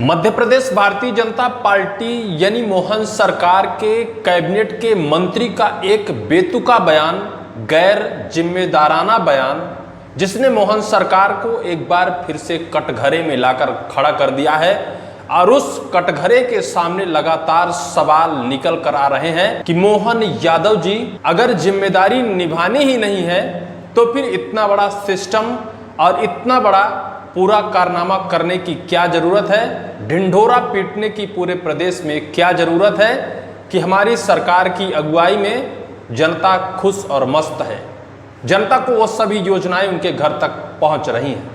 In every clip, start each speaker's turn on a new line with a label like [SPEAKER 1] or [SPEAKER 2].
[SPEAKER 1] Madhya Pradesh Bharatiya Janata party यानी मोहन सरकार के कैबिनेट के मंत्री का एक बेतुका बयान, गैर जिम्मेदाराना बयान, जिसने मोहन सरकार को एक बार फिर से कटघरे में लाकर खड़ा कर दिया है। और उस कटघरे के सामने लगातार सवाल निकल कर आ रहे हैं कि मोहन यादव जी अगर जिम्मेदारी निभानी ही नहीं है तो फिर इतना बड़ा सिस्टम और इतना बड़ा पूरा कारनामा करने की क्या जरूरत है, ढिंढोरा पीटने की पूरे प्रदेश में क्या जरूरत है कि हमारी सरकार की अगुवाई में जनता खुश और मस्त है, जनता को वो सभी योजनाएं उनके घर तक पहुंच रही हैं।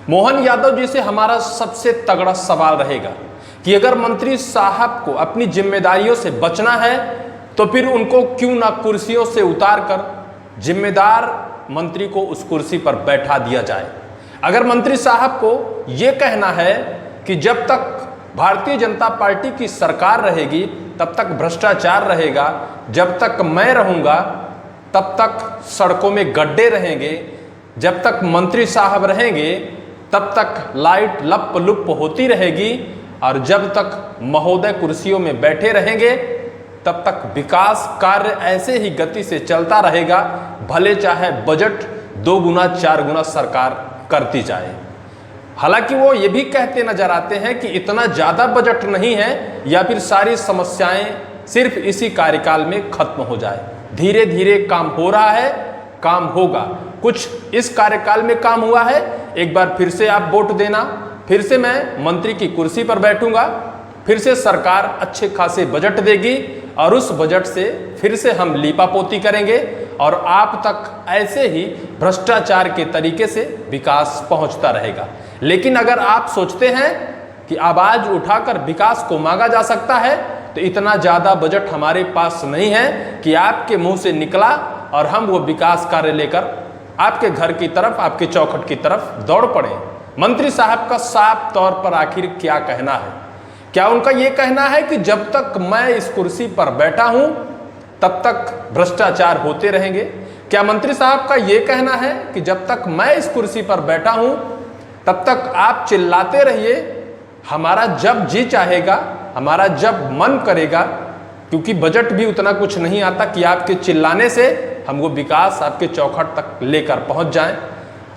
[SPEAKER 1] मोहन यादव जी से हमारा सबसे तगड़ा सवाल रहेगा कि अगर मंत्री साहब को अपनी जिम्मेदारियों से बचना है तो फिर उनको क्यों ना कुर्सियों से उतार कर जिम्मेदार मंत्री को उस कुर्सी पर बैठा दिया जाए। अगर मंत्री साहब को ये कहना है कि जब तक भारतीय जनता पार्टी की सरकार रहेगी तब तक भ्रष्टाचार रहेगा, जब तक मैं रहूँगा तब तक सड़कों में गड्ढे रहेंगे, जब तक मंत्री साहब रहेंगे तब तक लाइट लप लुप होती रहेगी, और जब तक महोदय कुर्सियों में बैठे रहेंगे तब तक विकास कार्य ऐसे ही गति से चलता रहेगा, भले चाहे बजट 2 गुना 4 गुना सरकार करती जाए। हालांकि वो ये भी कहते नजर आते हैं कि इतना ज़्यादा बजट नहीं है या फिर सारी समस्याएं सिर्फ इसी कार्यकाल में खत्म हो जाए। धीरे धीरे काम हो रहा है, काम होगा। कुछ इस कार्यकाल में काम हुआ है, एक बार फिर से आप वोट देना, फिर से मैं मंत्री की कुर्सी पर बैठूंगा, फिर से सरकार अच्छे खासे बजट देगी और उस बजट से फिर से हम लीपापोती करेंगे और आप तक ऐसे ही भ्रष्टाचार के तरीके से विकास पहुंचता रहेगा। लेकिन अगर आप सोचते हैं कि आवाज उठाकर विकास को मांगा जा सकता है तो इतना ज़्यादा बजट हमारे पास नहीं है कि आपके मुंह से निकला और हम वो विकास कार्य लेकर आपके घर की तरफ, आपके चौखट की तरफ दौड़ पड़े। मंत्री साहब का साफ तौर पर आखिर क्या कहना है? क्या उनका ये कहना है कि जब तक मैं इस कुर्सी पर बैठा हूं तब तक भ्रष्टाचार होते रहेंगे? क्या मंत्री साहब का ये कहना है कि जब तक मैं इस कुर्सी पर बैठा हूं तब तक आप चिल्लाते रहिए, हमारा जब जी चाहेगा, हमारा जब मन करेगा, क्योंकि बजट भी उतना कुछ नहीं आता कि आपके चिल्लाने से हम वो विकास आपके चौखट तक लेकर पहुंच जाएं।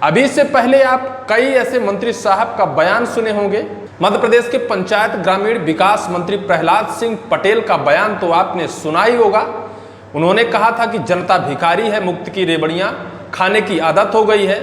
[SPEAKER 1] अभी से पहले आप कई ऐसे मंत्री साहब का बयान सुने होंगे। मध्य प्रदेश के पंचायत ग्रामीण विकास मंत्री प्रहलाद सिंह पटेल का बयान तो आपने सुना ही होगा। उन्होंने कहा था कि जनता भिखारी है, मुफ्त की रेवड़ियां खाने की आदत हो गई है।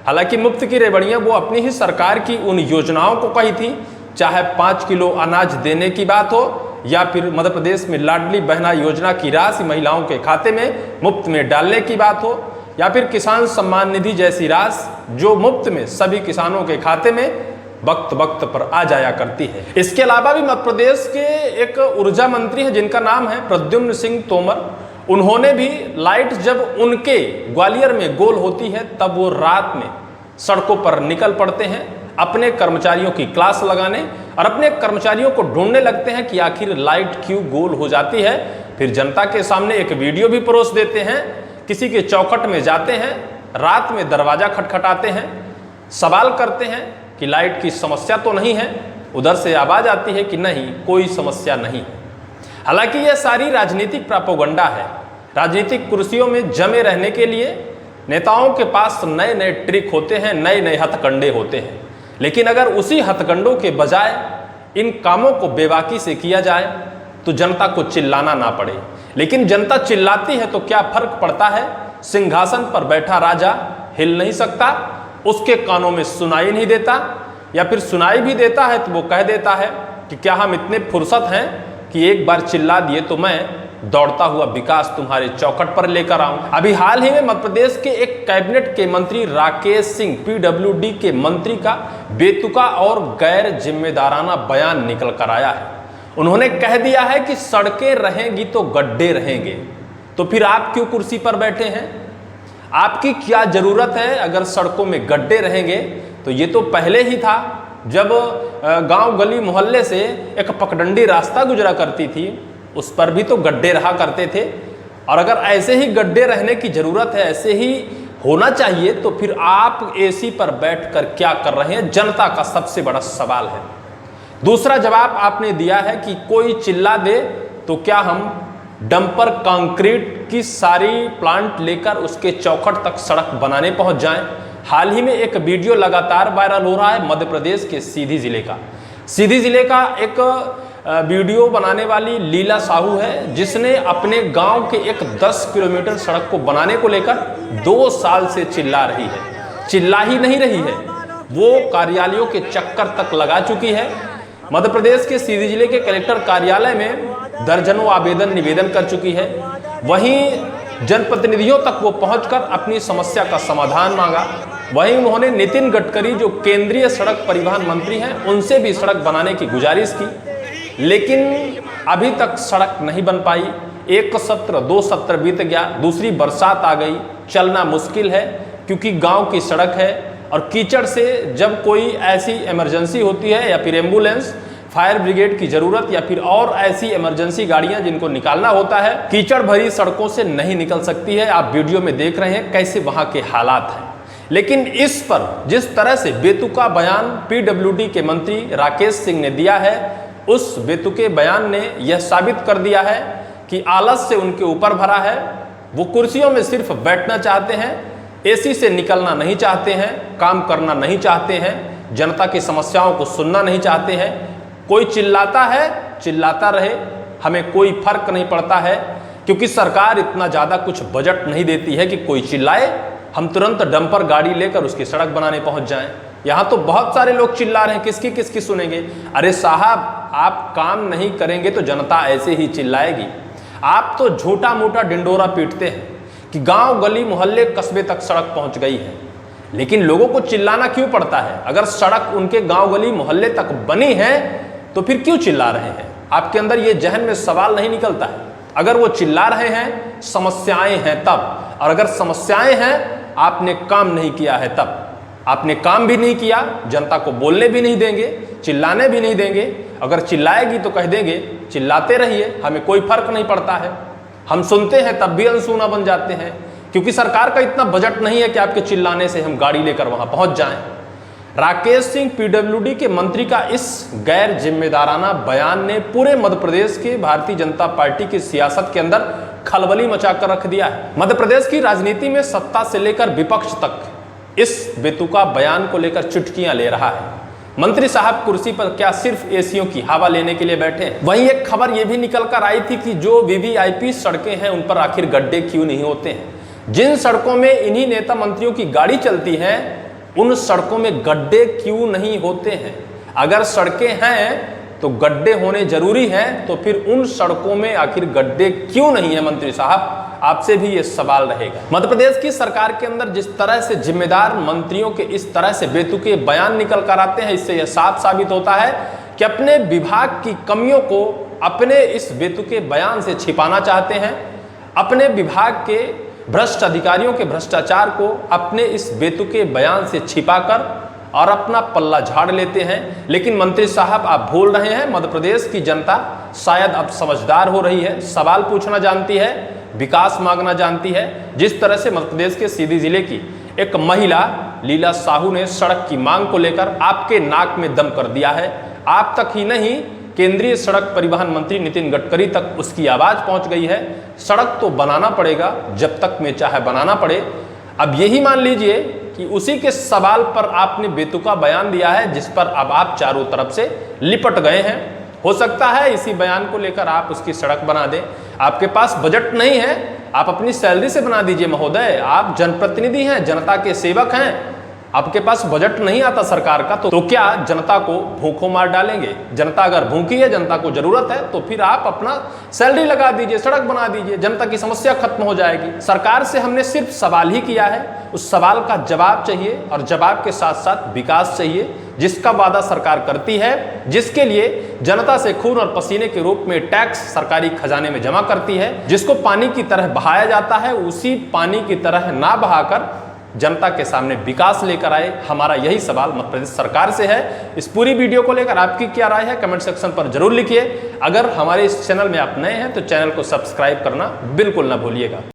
[SPEAKER 1] हालांकि मुफ्त की रेवड़ियां वो अपनी ही सरकार की उन योजनाओं को कही थी, चाहे 5 किलो अनाज देने की बात हो या फिर मध्य प्रदेश में लाडली बहना योजना की राशि महिलाओं के खाते में मुफ्त में डालने की बात हो या फिर किसान सम्मान निधि जैसी राशि जो मुफ्त में सभी किसानों के खाते में वक्त वक्त पर आ जाया करती है। इसके अलावा भी मध्य प्रदेश के एक ऊर्जा मंत्री हैं जिनका नाम है प्रद्युम्न सिंह तोमर। उन्होंने भी लाइट जब उनके ग्वालियर में गोल होती है तब वो रात में सड़कों पर निकल पड़ते हैं अपने कर्मचारियों की क्लास लगाने और अपने कर्मचारियों को ढूंढने लगते हैं कि आखिर लाइट क्यों गोल हो जाती है। फिर जनता के सामने एक वीडियो भी परोस देते हैं, किसी के चौखट में जाते हैं, रात में दरवाजा खटखटाते हैं, सवाल करते हैं कि लाइट की समस्या तो नहीं है। उधर से आवाज आती है कि नहीं, कोई समस्या नहीं है। हालांकि यह सारी राजनीतिक प्रोपेगेंडा है। राजनीतिक कुर्सियों में जमे रहने के लिए नेताओं के पास नए नए ट्रिक होते हैं, नए नए हथकंडे होते हैं। लेकिन अगर उसी हथकंडों के बजाय इन कामों को बेबाकी से किया जाए तो जनता को चिल्लाना ना पड़े। लेकिन जनता चिल्लाती है तो क्या फर्क पड़ता है? सिंहासन पर बैठा राजा हिल नहीं सकता, उसके कानों में सुनाई नहीं देता, या फिर सुनाई भी देता है तो वो कह देता है कि क्या हम इतने फुर्सत हैं कि एक बार चिल्ला दिए तो मैं दौड़ता हुआ विकास तुम्हारे चौखट पर लेकर आऊं। अभी हाल ही में मध्य प्रदेश के एक कैबिनेट के मंत्री राकेश सिंह पीडब्ल्यूडी के मंत्री का बेतुका और गैर जिम्मेदाराना बयान निकल कर आया है। उन्होंने कह दिया है कि सड़कें रहेंगी तो गड्ढे रहेंगे, तो फिर आप क्यों कुर्सी पर बैठे हैं? आपकी क्या जरूरत है? अगर सड़कों में गड्ढे रहेंगे तो ये तो पहले ही था, जब गांव गली मोहल्ले से एक पगडंडी रास्ता गुजरा करती थी उस पर भी तो गड्ढे रहा करते थे। और अगर ऐसे ही गड्ढे रहने की जरूरत है, ऐसे ही होना चाहिए, तो फिर आप एसी पर बैठकर क्या कर रहे हैं? जनता का सबसे बड़ा सवाल है। दूसरा जवाब आपने दिया है कि कोई चिल्ला दे तो क्या हम डंपर कंक्रीट की सारी प्लांट लेकर उसके चौखट तक सड़क बनाने पहुंच जाएं। हाल ही में एक वीडियो लगातार वायरल हो रहा है मध्य प्रदेश के सीधी जिले का। सीधी जिले का एक वीडियो बनाने वाली लीला साहू है, जिसने अपने गांव के एक 10 किलोमीटर सड़क को बनाने को लेकर 2 साल से चिल्ला रही है। चिल्ला ही नहीं रही है, वो कार्यालयों के चक्कर तक लगा चुकी है। मध्य प्रदेश के सीधी जिले के कलेक्टर कार्यालय में दर्जनों आवेदन निवेदन कर चुकी है। वहीं जनप्रतिनिधियों तक वो पहुंचकर अपनी समस्या का समाधान मांगा। वहीं उन्होंने नितिन गडकरी जो केंद्रीय सड़क परिवहन मंत्री हैं, उनसे भी सड़क बनाने की गुजारिश की, लेकिन अभी तक सड़क नहीं बन पाई। एक सत्र 2 सत्र बीत गया, दूसरी बरसात आ गई, चलना मुश्किल है क्योंकि गांव की सड़क है और कीचड़ से जब कोई ऐसी इमरजेंसी होती है या फिर एम्बुलेंस, फायर ब्रिगेड की जरूरत या फिर और ऐसी इमरजेंसी गाड़ियां जिनको निकालना होता है, कीचड़ भरी सड़कों से नहीं निकल सकती है। आप वीडियो में देख रहे हैं कैसे वहां के हालात हैं। लेकिन इस पर जिस तरह से बेतुका बयान पीडब्ल्यूडी के मंत्री राकेश सिंह ने दिया है, उस बेतुके बयान ने यह साबित कर दिया है कि आलस से उनके ऊपर भरा है। वो कुर्सियों में सिर्फ बैठना चाहते हैं, एसी से निकलना नहीं चाहते हैं, काम करना नहीं चाहते हैं, जनता की समस्याओं को सुनना नहीं चाहते हैं। कोई चिल्लाता है, चिल्लाता रहे, हमें कोई फर्क नहीं पड़ता है, क्योंकि सरकार इतना ज़्यादा कुछ बजट नहीं देती है कि कोई चिल्लाए, हम तुरंत डंपर गाड़ी लेकर उसकी सड़क बनाने पहुंच जाएं। यहाँ तो बहुत सारे लोग चिल्ला रहे हैं, किसकी किसकी सुनेंगे। अरे साहब, आप काम नहीं करेंगे तो जनता ऐसे ही चिल्लाएगी। आप तो झूठा मूठा डिंडोरा पीटते हैं कि गांव गली मोहल्ले कस्बे तक सड़क पहुंच गई है, लेकिन लोगों को चिल्लाना क्यों पड़ता है? अगर सड़क उनके गांव गली मोहल्ले तक बनी है तो फिर क्यों चिल्ला रहे हैं? आपके अंदर ये जहन में सवाल नहीं निकलता है। अगर वो चिल्ला रहे हैं, समस्याएं हैं तब, और अगर समस्याएं हैं, आपने काम नहीं किया है तब। आपने काम भी नहीं किया, जनता को बोलने भी नहीं देंगे, चिल्लाने भी नहीं देंगे। अगर चिल्लाएगी तो कह देंगे चिल्लाते रहिए, हमें कोई फर्क नहीं पड़ता है, हम सुनते हैं तब भी अनसुना बन जाते हैं, क्योंकि सरकार का इतना बजट नहीं है कि आपके चिल्लाने से हम गाड़ी लेकर वहां पहुंच जाएं। राकेश सिंह पीडब्ल्यूडी के मंत्री का इस गैर जिम्मेदाराना बयान ने पूरे मध्य प्रदेश के भारतीय जनता पार्टी की सियासत के अंदर खलबली मचाकर रख दिया है। मध्य प्रदेश की राजनीति में सत्ता से लेकर विपक्ष तक इस बेतुका बयान को लेकर चुटकियां ले रहा है। मंत्री साहब कुर्सी पर क्या सिर्फ एसियों की हवा लेने के लिए बैठे हैं? वहीं एक खबर यह भी निकल कर आई थी कि जो वीवीआईपी सड़कें हैं, उन पर आखिर गड्ढे क्यों नहीं होते हैं? जिन सड़कों में इन्हीं नेता मंत्रियों की गाड़ी चलती है, उन सड़कों में गड्ढे क्यों नहीं होते हैं? अगर सड़कें हैं तो गड्ढे होने जरूरी हैं, तो फिर उन सड़कों में आखिर गड्ढे क्यों नहीं है? मंत्री साहब, आपसे भी ये सवाल रहेगा। मध्य प्रदेश की सरकार के अंदर जिस तरह से जिम्मेदार मंत्रियों के इस तरह से बेतुके बयान निकल कर आते हैं, इससे यह साफ साबित होता है कि अपने विभाग की कमियों को अपने इस बेतुके बयान से छिपाना चाहते हैं। अपने विभाग के भ्रष्ट अधिकारियों के भ्रष्टाचार को अपने इस बेतुके बयान से छिपाकर और अपना पल्ला झाड़ लेते हैं। लेकिन मंत्री साहब, आप भूल रहे हैं, मध्य प्रदेश की जनता शायद अब समझदार हो रही है, सवाल पूछना जानती है, विकास मांगना जानती है। जिस तरह से मध्य प्रदेश के सीधी जिले की एक महिला लीला साहू ने सड़क की मांग को लेकर आपके नाक में दम कर दिया है। आप तक ही नहीं, केंद्रीय सड़क परिवहन मंत्री नितिन गडकरी तक उसकी आवाज पहुंच गई है। सड़क तो बनाना पड़ेगा, जब तक में चाहे बनाना पड़े। अब यही मान लीजिए कि उसी के सवाल पर आपने बेतुका बयान दिया है, जिस पर अब आप चारों तरफ से लिपट गए हैं। हो सकता है इसी बयान को लेकर आप उसकी सड़क बना दें। आपके पास बजट नहीं है, आप अपनी सैलरी से बना दीजिए महोदय। आप जनप्रतिनिधि हैं, जनता के सेवक हैं, आपके पास बजट नहीं आता सरकार का, तो क्या जनता को भूखों मार डालेंगे? जनता अगर भूखी है, जनता को जरूरत है, तो फिर आप अपना सैलरी लगा दीजिए, सड़क बना दीजिए, जनता की समस्या खत्म हो जाएगी। सरकार से हमने सिर्फ सवाल ही किया है, उस सवाल का जवाब चाहिए, और जवाब के साथ साथ विकास चाहिए, जिसका वादा सरकार करती है, जिसके लिए जनता से खून और पसीने के रूप में टैक्स सरकारी खजाने में जमा करती है, जिसको पानी की तरह बहाया जाता है, उसी पानी की तरह ना बहाकर जनता के सामने विकास लेकर आए। हमारा यही सवाल मध्य प्रदेश सरकार से है। इस पूरी वीडियो को लेकर आपकी क्या राय है, कमेंट सेक्शन पर जरूर लिखिए। अगर हमारे इस चैनल में आप नए हैं तो चैनल को सब्सक्राइब करना बिल्कुल ना भूलिएगा।